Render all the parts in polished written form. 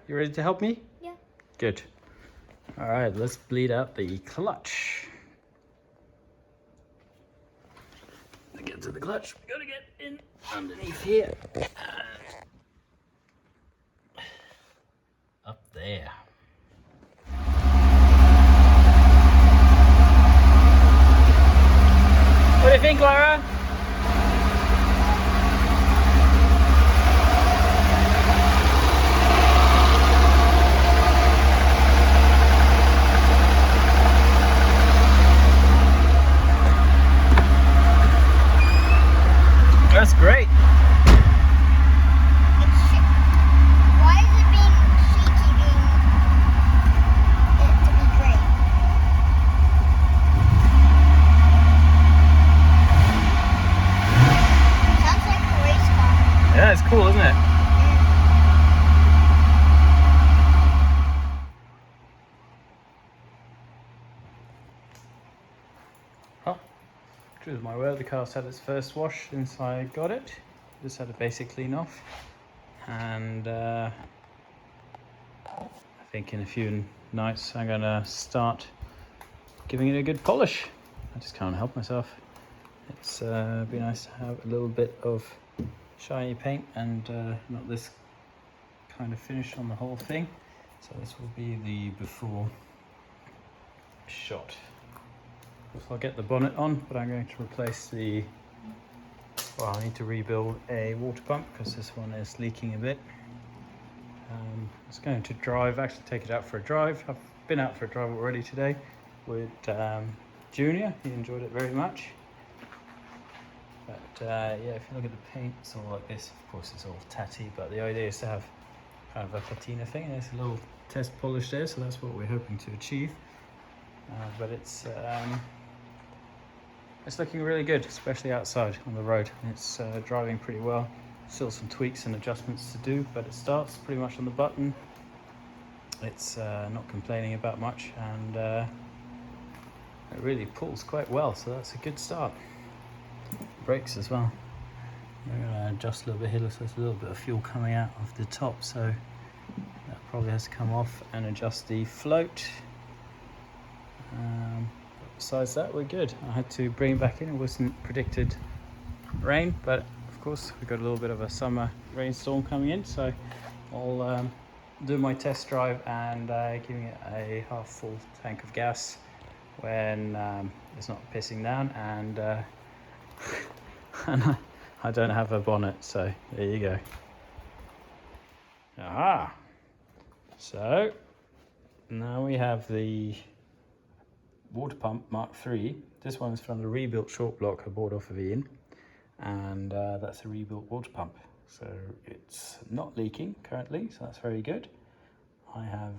You ready to help me? Yeah. Good. All right, let's bleed out the clutch. To get to the clutch, we gotta get in underneath here. Up there. What do you think, Laura? That's great. Why is it being shaky being it to be great? Sounds like a race car. Yeah, it's cool, isn't it? Oh, truth of my word, the car's had its first wash since I got it. Just had a basic clean off. And I think in a few nights I'm gonna start giving it a good polish. I just can't help myself. It's be nice to have a little bit of shiny paint and not this kind of finish on the whole thing. So this will be the before shot. I'll get the bonnet on, but I'm going to replace the, well, I need to rebuild a water pump because this one is leaking a bit. It's going to actually take it out for a drive. I've been out for a drive already today with Junior. He enjoyed it very much. But yeah, if you look at the paint, it's all like this. Of course, it's all tatty, but the idea is to have kind of a patina thing. There's a little test polish there, so that's what we're hoping to achieve. But it's looking really good, especially outside on the road. It's driving pretty well. Still some tweaks and adjustments to do, but it starts pretty much on the button. It's not complaining about much, and it really pulls quite well, so that's a good start. Brakes as well. I'm going to adjust a little bit here. Looks like there's a little bit of fuel coming out of the top, so that probably has to come off and adjust the float. Besides that, we're good. I had to bring it back in. It wasn't predicted rain, but of course we've got a little bit of a summer rainstorm coming in, so I'll do my test drive and giving it a half full tank of gas when it's not pissing down, and and I don't have a bonnet, so there you go. Aha! So now we have the water pump Mark III. This one's from the rebuilt short block I bought off of Ian, and that's a rebuilt water pump. So it's not leaking currently, so that's very good. I have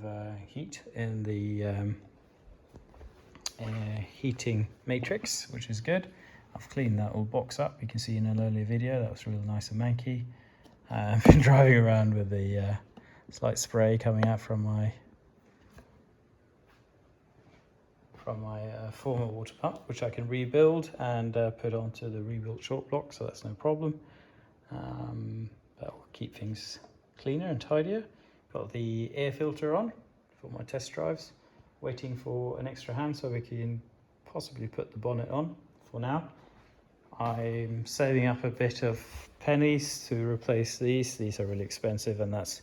heat in the heating matrix, which is good. I've cleaned that old box up. You can see in an earlier video that was really nice and manky. I've been driving around with the slight spray coming out from my former water pump, which I can rebuild and put onto the rebuilt short block, so that's no problem. That will keep things cleaner and tidier. Got the air filter on for my test drives, waiting for an extra hand so we can possibly put the bonnet on for now. I'm saving up a bit of pennies to replace these. These are really expensive, and that's,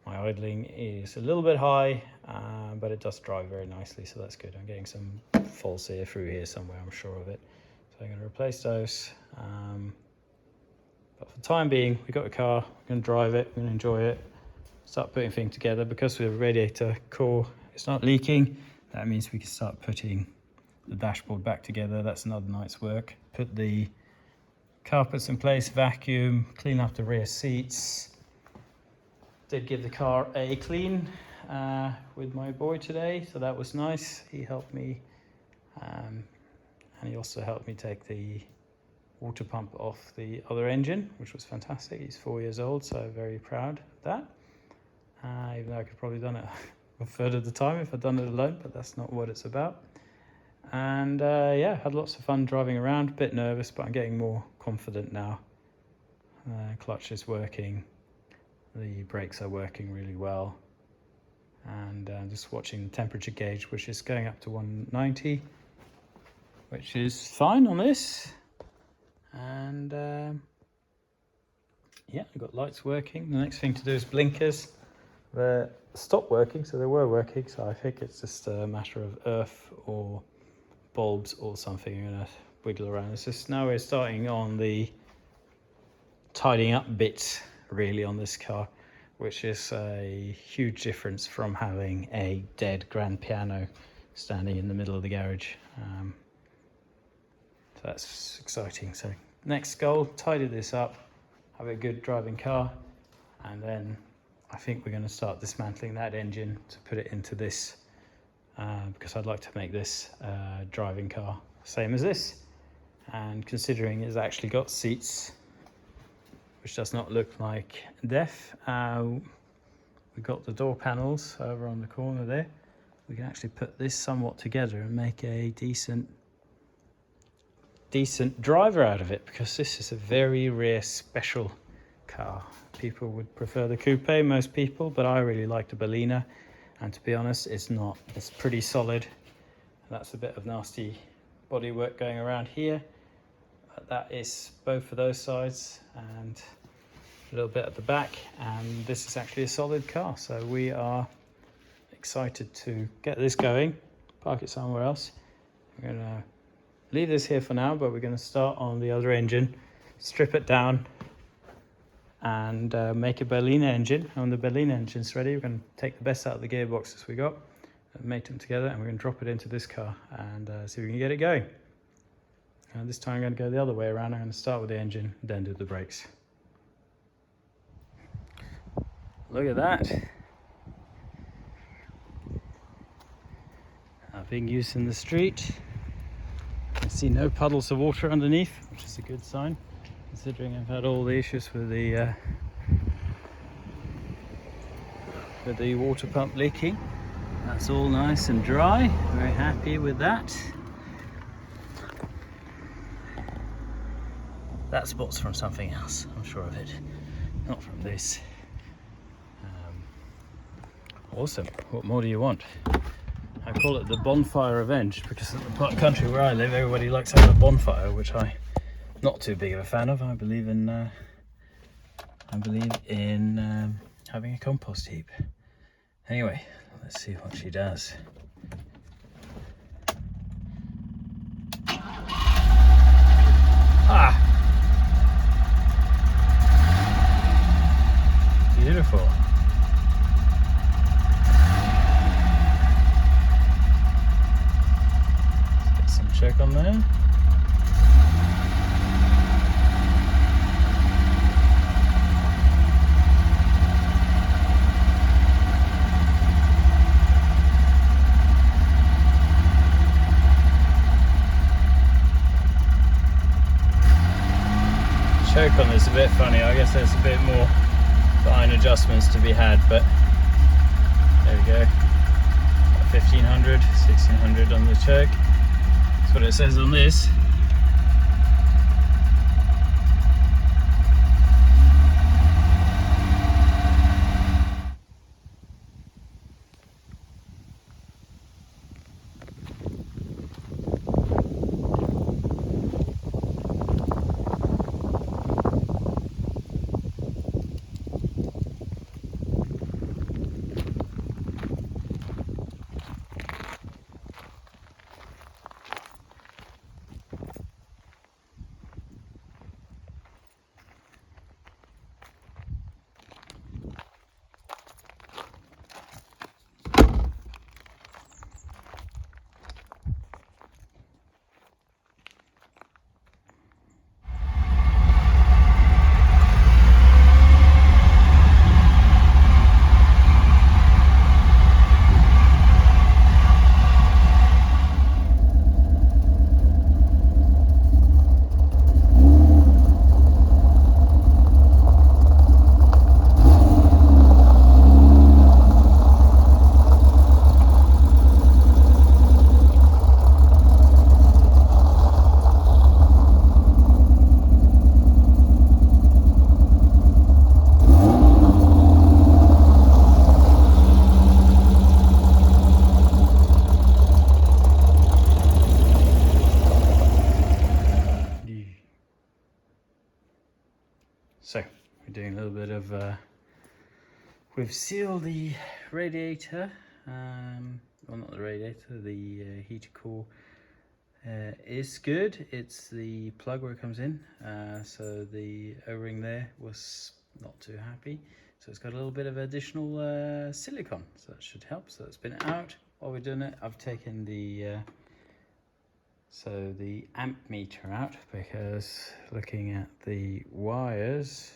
my idling is a little bit high, but it does drive very nicely, so that's good. I'm getting some false air through here somewhere, I'm sure of it. So I'm going to replace those. But for the time being, we've got a car, we're going to drive it, we're going to enjoy it, start putting things together. Because the radiator core is not leaking, that means we can start putting the dashboard back together. That's another night's work. Put the carpets in place, vacuum, clean up the rear seats. Did give the car a clean with my boy today, so that was nice. He helped me, and he also helped me take the water pump off the other engine, which was fantastic. He's 4 years old, so very proud of that. Even though I could probably done it a third of the time if I'd done it alone, but that's not what it's about. And yeah, had lots of fun driving around. A bit nervous, but I'm getting more confident now. Clutch is working, the brakes are working really well. and just watching the temperature gauge, which is going up to 190, which is fine on this. And yeah, I've got lights working. The next thing to do is blinkers. They stopped working, so they were working, so I think it's just a matter of earth or bulbs or something. I'm gonna wiggle around. It's just now we're starting on the tidying up bits really on this car, which is a huge difference from having a dead grand piano standing in the middle of the garage. So that's exciting. So next goal, tidy this up, have a good driving car, and then I think we're going to start dismantling that engine to put it into this, because I'd like to make this driving car same as this. And considering it's actually got seats, which does not look like death, we've got the door panels over on the corner there. We can actually put this somewhat together and make a decent driver out of it, because this is a very rare special car. People would prefer the coupe, most people, but I really like the Berliner, and to be honest, it's pretty solid. That's a bit of nasty bodywork going around here. That is both of those sides and a little bit at the back, and this is actually a solid car, so we are excited to get this going. Park it somewhere else. We're going to leave this here for now, but we're going to start on the other engine, strip it down, and make a Berliner engine. And when the Berliner engine's ready, we're going to take the best out of the gearboxes we got and mate them together, and we're going to drop it into this car and see if we can get it going. And this time I'm going to go the other way around. I'm going to start with the engine, then do the brakes. Look at that. Being used in the street. I see no puddles of water underneath, which is a good sign, considering I've had all the issues with the water pump leaking. That's all nice and dry. Very happy with that. That spot's from something else, I'm sure of it, not from this. Awesome. What more do you want? I call it the bonfire revenge, because in the country where I live, everybody likes to have a bonfire, which I'm not too big of a fan of. I believe in having a compost heap. Anyway, let's see what she does. Ah! Beautiful. Check on there. Choke on this is a bit funny. I guess there's a bit more fine adjustments to be had, but there we go. 1500, 1600 on the choke. That's what it says on this. we're doing a little bit of, we've sealed the radiator, well not the radiator, the heater core is good. It's the plug where it comes in, so the O-ring there was not too happy. So it's got a little bit of additional silicone, so that should help. So it's been out. While we're doing it, I've taken the the amp meter out, because looking at the wires,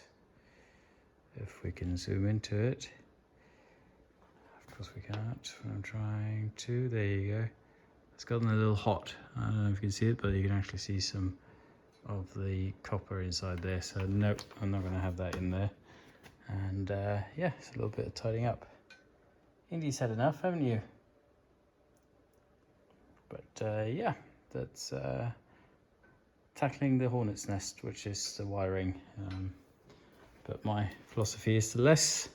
if we can zoom into it, of course we can't. I'm trying to. There you go. It's gotten a little hot. I don't know if you can see it, but you can actually see some of the copper inside there. So nope, I'm not going to have that in there. And yeah, it's a little bit of tidying up. Indy's had enough, haven't you? But yeah, that's tackling the hornet's nest, which is the wiring. But my philosophy is the less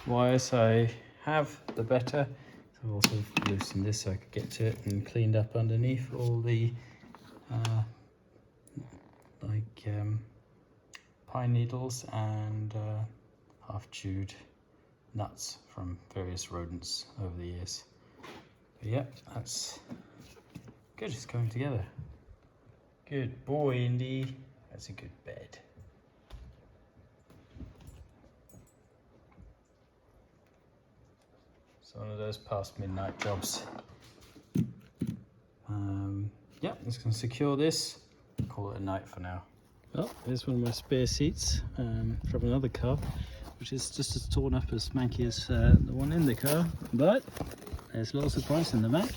wires I have, the better. So I've also loosened this so I could get to it, and cleaned up underneath all the pine needles and half-chewed nuts from various rodents over the years. But yeah, that's good. It's coming together. Good boy, Indy. That's a good bed. It's one of those past midnight jobs. Yeah, I'm just going to secure this. Call it a night for now. Well, here's one of my spare seats from another car, which is just as torn up as manky as the one in the car, but there's a little surprise in the back.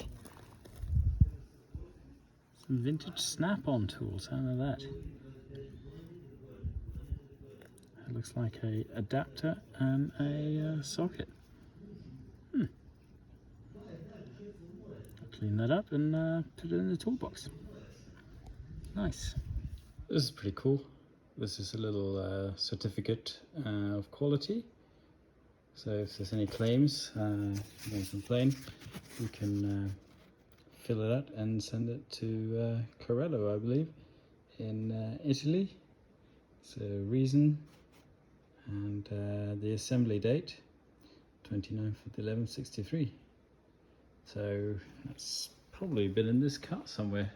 Some vintage snap-on tools, how about that? It looks like a adapter and a socket. I'll clean that up and put it in the toolbox. Nice. This is pretty cool. This is a little certificate of quality. So if there's any claims, you complain, we can fill it out and send it to Corello, I believe, in Italy. So reason and the assembly date, 29th of 1163. So that's probably been in this car somewhere.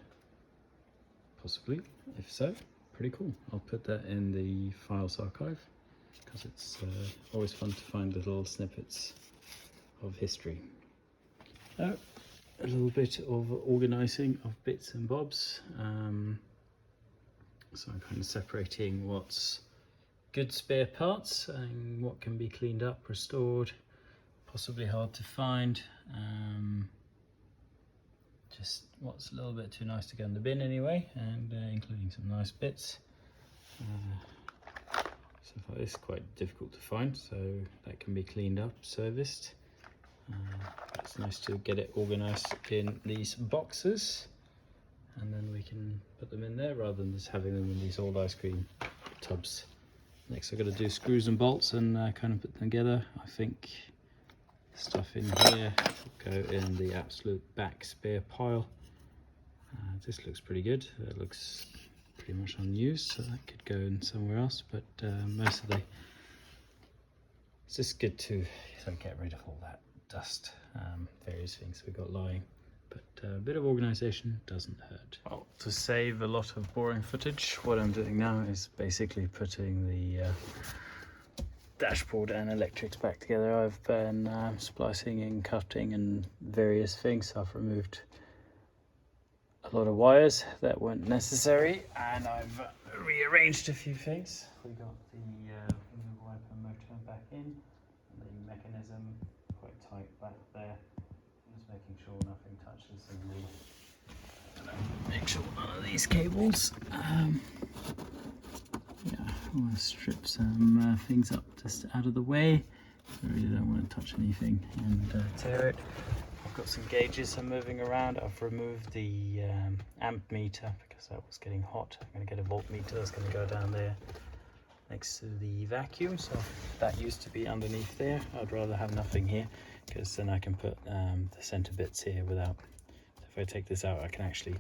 Possibly, if so, pretty cool. I'll put that in the files archive, because it's always fun to find little snippets of history. A little bit of organising of bits and bobs. So I'm kind of separating what's good spare parts and what can be cleaned up, restored, possibly hard to find. Just what's a little bit too nice to go in the bin anyway, and including some nice bits. Stuff like this is quite difficult to find, so that can be cleaned up, serviced. It's nice to get it organised in these boxes, and then we can put them in there rather than just having them in these old ice cream tubs. Next I've got to do screws and bolts and kind of put them together. I think stuff in here will go in the absolute back spare pile. This looks pretty good. It looks pretty much unused, so that could go in somewhere else, but most of it's just good to get rid of all that dust, various things we've got lying, but a bit of organisation doesn't hurt. Well, to save a lot of boring footage, what I'm doing now is basically putting the dashboard and electrics back together. I've been splicing and cutting and various things. I've removed a lot of wires that weren't necessary, and I've rearranged a few things. We got the wiper motor back in, and the mechanism quite tight back there. Just making sure nothing touches the make sure none of these cables. Yeah, I want to strip some things up just out of the way. I really don't want to touch anything and tear it. I've got some gauges I'm moving around. I've removed the amp meter because that was getting hot. I'm going to get a voltmeter that's going to go down there next to the vacuum. So that used to be underneath there. I'd rather have nothing here, because then I can put the center bits here without, if I take this out, I can actually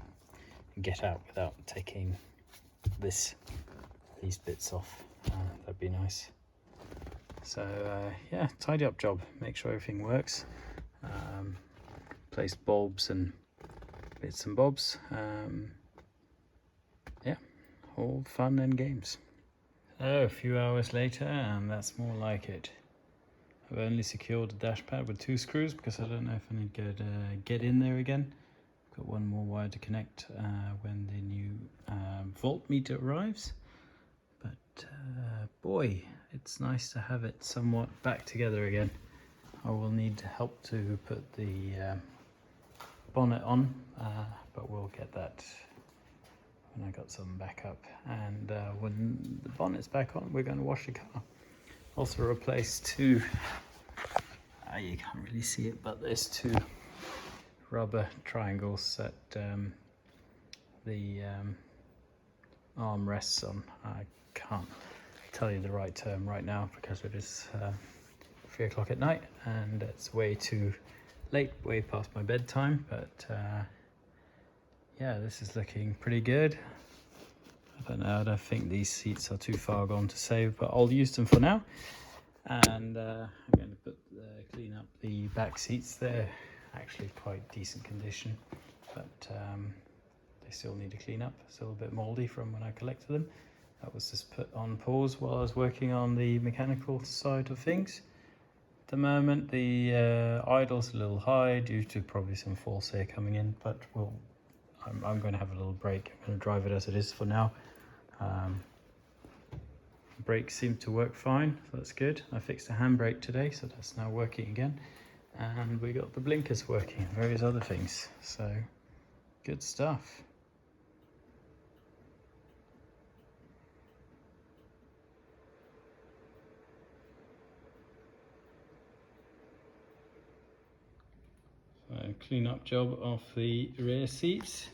get out without taking these bits off. That'd be nice. So yeah, tidy up job, make sure everything works. Placed bulbs and bits and bobs. Yeah, all fun and games. Oh, a few hours later, and that's more like it. I've only secured the dash pad with 2 screws because I don't know if I need to get in there again. Got one more wire to connect when the new voltmeter arrives. But boy, it's nice to have it somewhat back together again. I will need help to put the bonnet on, but we'll get that when I got some back up. And when the bonnet's back on, we're going to wash the car. Also replace 2, you can't really see it, but there's 2 rubber triangles that the arm rests on. I can't tell you the right term right now because it is 3 o'clock at night and it's way too late, way past my bedtime, but yeah, this is looking pretty good. I don't know, I don't think these seats are too far gone to save, but I'll use them for now. And I'm going to clean up the back seats. They're actually quite decent condition, but they still need to clean up. Still a bit mouldy from when I collected them. That was just put on pause while I was working on the mechanical side of things. At the moment, the idle's a little high due to probably some false air coming in, but I'm going to have a little break. I'm going to drive it as it is for now. Brakes seem to work fine, so that's good. I fixed the handbrake today, so that's now working again. And we got the blinkers working and various other things, so good stuff. So clean up job of the rear seats.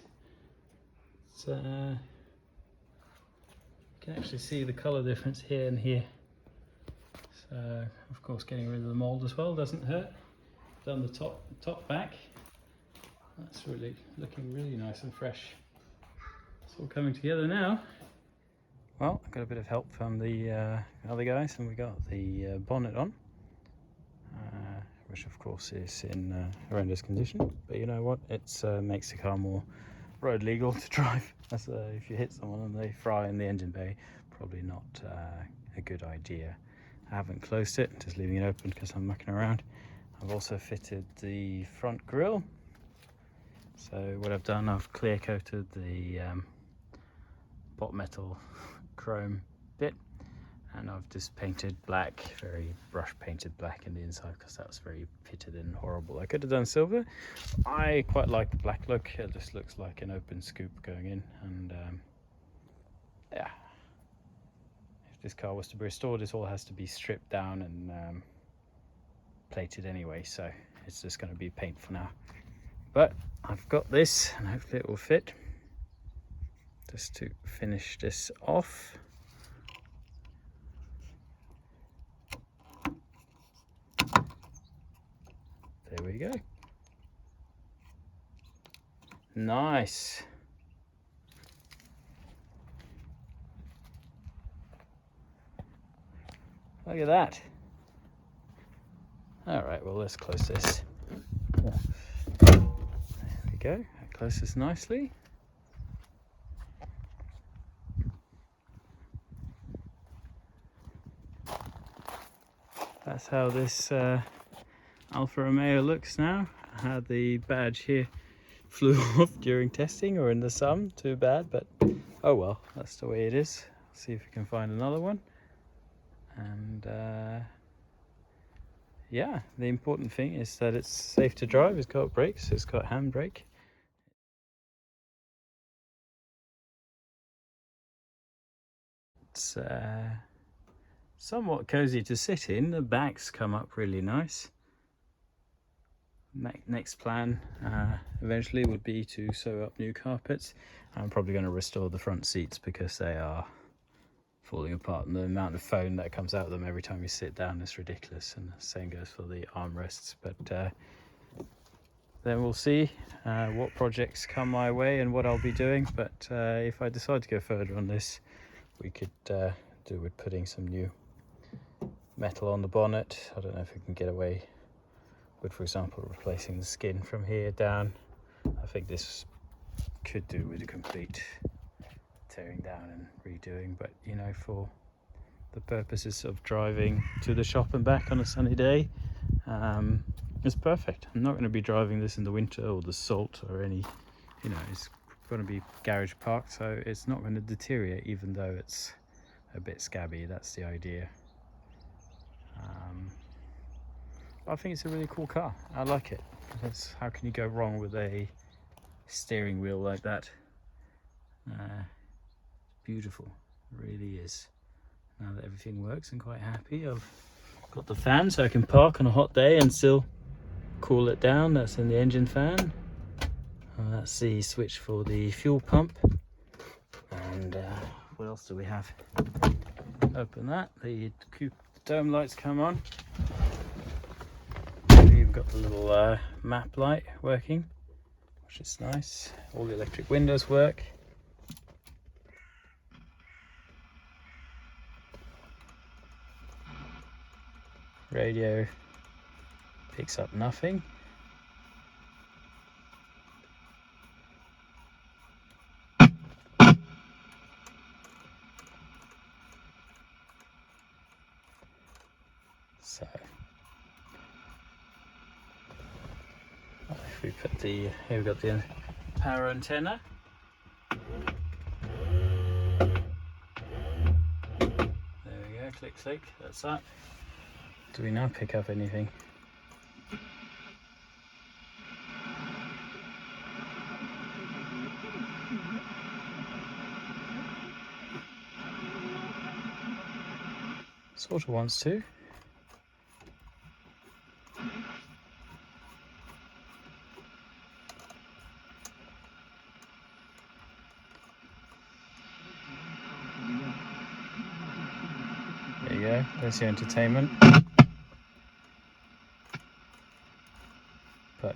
It's, you can actually see the colour difference here and here. So of course getting rid of the mould as well doesn't hurt. Done the top back. That's really looking really nice and fresh. It's all coming together now. Well, I got a bit of help from the other guys, and we got the bonnet on, which of course is in horrendous condition. But you know what? It makes the car more road legal to drive. That's, if you hit someone and they fry in the engine bay, probably not a good idea. I haven't closed it, just leaving it open because I'm mucking around. I've also fitted the front grille. So what I've done, I've clear coated the bot metal chrome bit, and I've just painted black, very brush painted black in the inside because that was very pitted and horrible. I could have done silver. I quite like the black look. It just looks like an open scoop going in, and yeah. If this car was to be restored, this all has to be stripped down and plated anyway, so it's just going to be paint for now. But I've got this, and hopefully it will fit. Just to finish this off. There we go. Nice. Look at that. All right, well, let's close this. There we go. That closes nicely. That's how this Alfa Romeo looks now. I had the badge here, flew off during testing or in the sun. Too bad, but oh well, that's the way it is. See if we can find another one. And yeah, the important thing is that it's safe to drive. It's got brakes, it's got handbrake. It's somewhat cozy to sit in. The backs come up really nice. Next plan eventually would be to sew up new carpets. I'm probably going to restore the front seats because they are falling apart, and the amount of foam that comes out of them every time you sit down is ridiculous, and the same goes for the armrests. But then we'll see what projects come my way and what I'll be doing. But if I decide to go further on this, we could to do with putting some new metal on the bonnet. I don't know if we can get away with, for example, replacing the skin from here down. I think this could do with a complete tearing down and redoing, but you know, for the purposes of driving to the shop and back on a sunny day, it's perfect. I'm not going to be driving this in the winter or the salt or any, you know, it's going to be garage parked, so it's not going to deteriorate even though it's a bit scabby. That's the idea. I think it's a really cool car. I like it. How can you go wrong with a steering wheel like that? Beautiful, it really is. Now that everything works, I'm quite happy. I've got the fan so I can park on a hot day and still cool it down. That's in the engine fan. That's the switch for the fuel pump. And what else do we have? Open that, the coupe dome lights come on. We've got the little map light working, which is nice. All the electric windows work. Radio picks up nothing. So if we put the, here we've got the power antenna. There we go, click click, that's that. Do we now pick up anything? Sort of wants to. There you go, there's your entertainment. But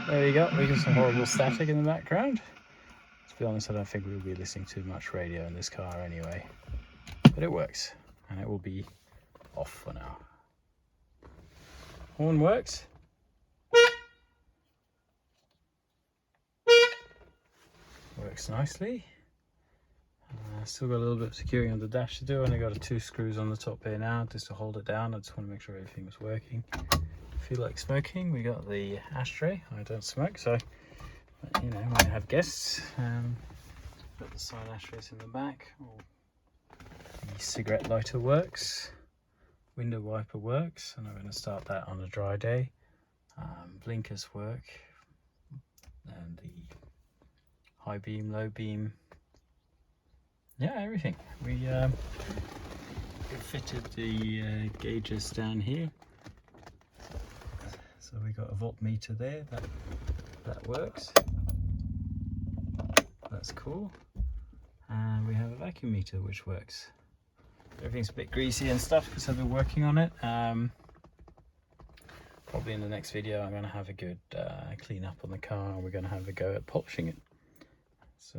there you go, we got some horrible static in the background. To be honest, I don't think we'll be listening to much radio in this car anyway. But it works, and it will be off for now. Horn works. Works nicely. Still got a little bit of securing on the dash to do. Only got 2 screws on the top here now just to hold it down. I just want to make sure everything was working. Feel like smoking, we got the ashtray. I don't smoke, so you know, when I have guests, got the side ashtrays in the back. The cigarette lighter works, window wiper works, and I'm going to start that on a dry day. Blinkers work, and the high beam, low beam, yeah, everything. We fitted the gauges down here, so we got a voltmeter there. That works. That's cool. And we have a vacuum meter which works. Everything's a bit greasy and stuff because I've been working on it. Probably in the next video I'm going to have a good clean up on the car, and we're going to have a go at polishing it. So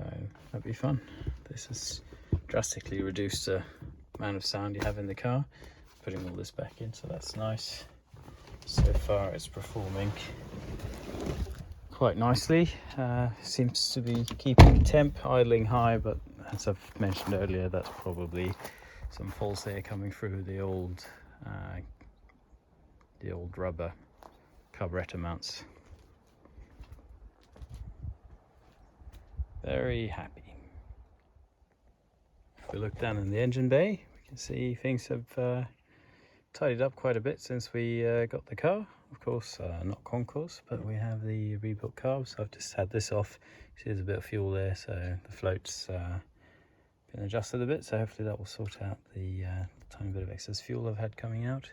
that'd be fun. This has drastically reduced the amount of sound you have in the car. Putting all this back in, so that's nice. So far it's performing quite nicely. Seems to be keeping temp, idling high, but as I've mentioned earlier, that's probably some false air coming through the old rubber carburetor mounts. Very happy. If we look down in the engine bay, we can see things have tidied up quite a bit since we got the car. Of course, not concourse, but we have the rebuilt carbs. I've just had this off. See, there's a bit of fuel there, so the float's been adjusted a bit, so hopefully that will sort out the tiny bit of excess fuel I've had coming out.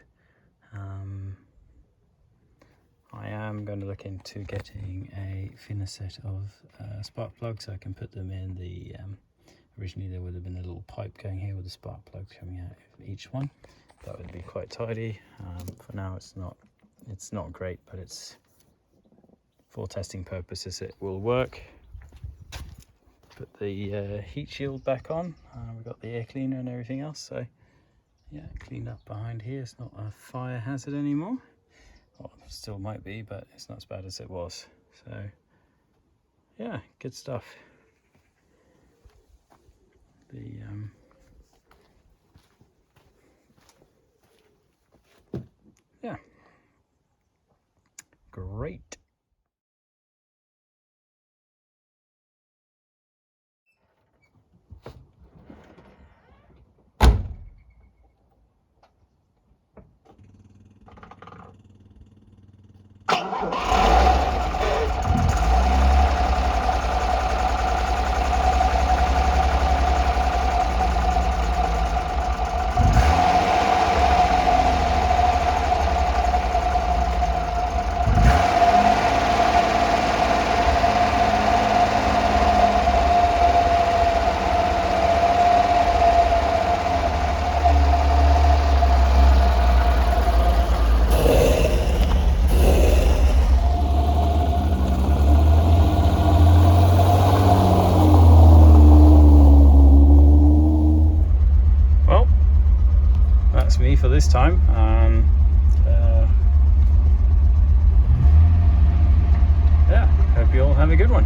I am going to look into getting a thinner set of spark plugs so I can put them in the originally there would have been a little pipe going here with the spark plugs coming out of each one. That would be quite tidy. For now it's not great, but it's for testing purposes it will work. Put the heat shield back on. We've got the air cleaner and everything else, so yeah, cleaned up behind here. It's not a fire hazard anymore. Well, it still might be, but it's not as bad as it was. So yeah, good stuff. Yeah, great. Me for this time. Yeah, hope you all have a good one.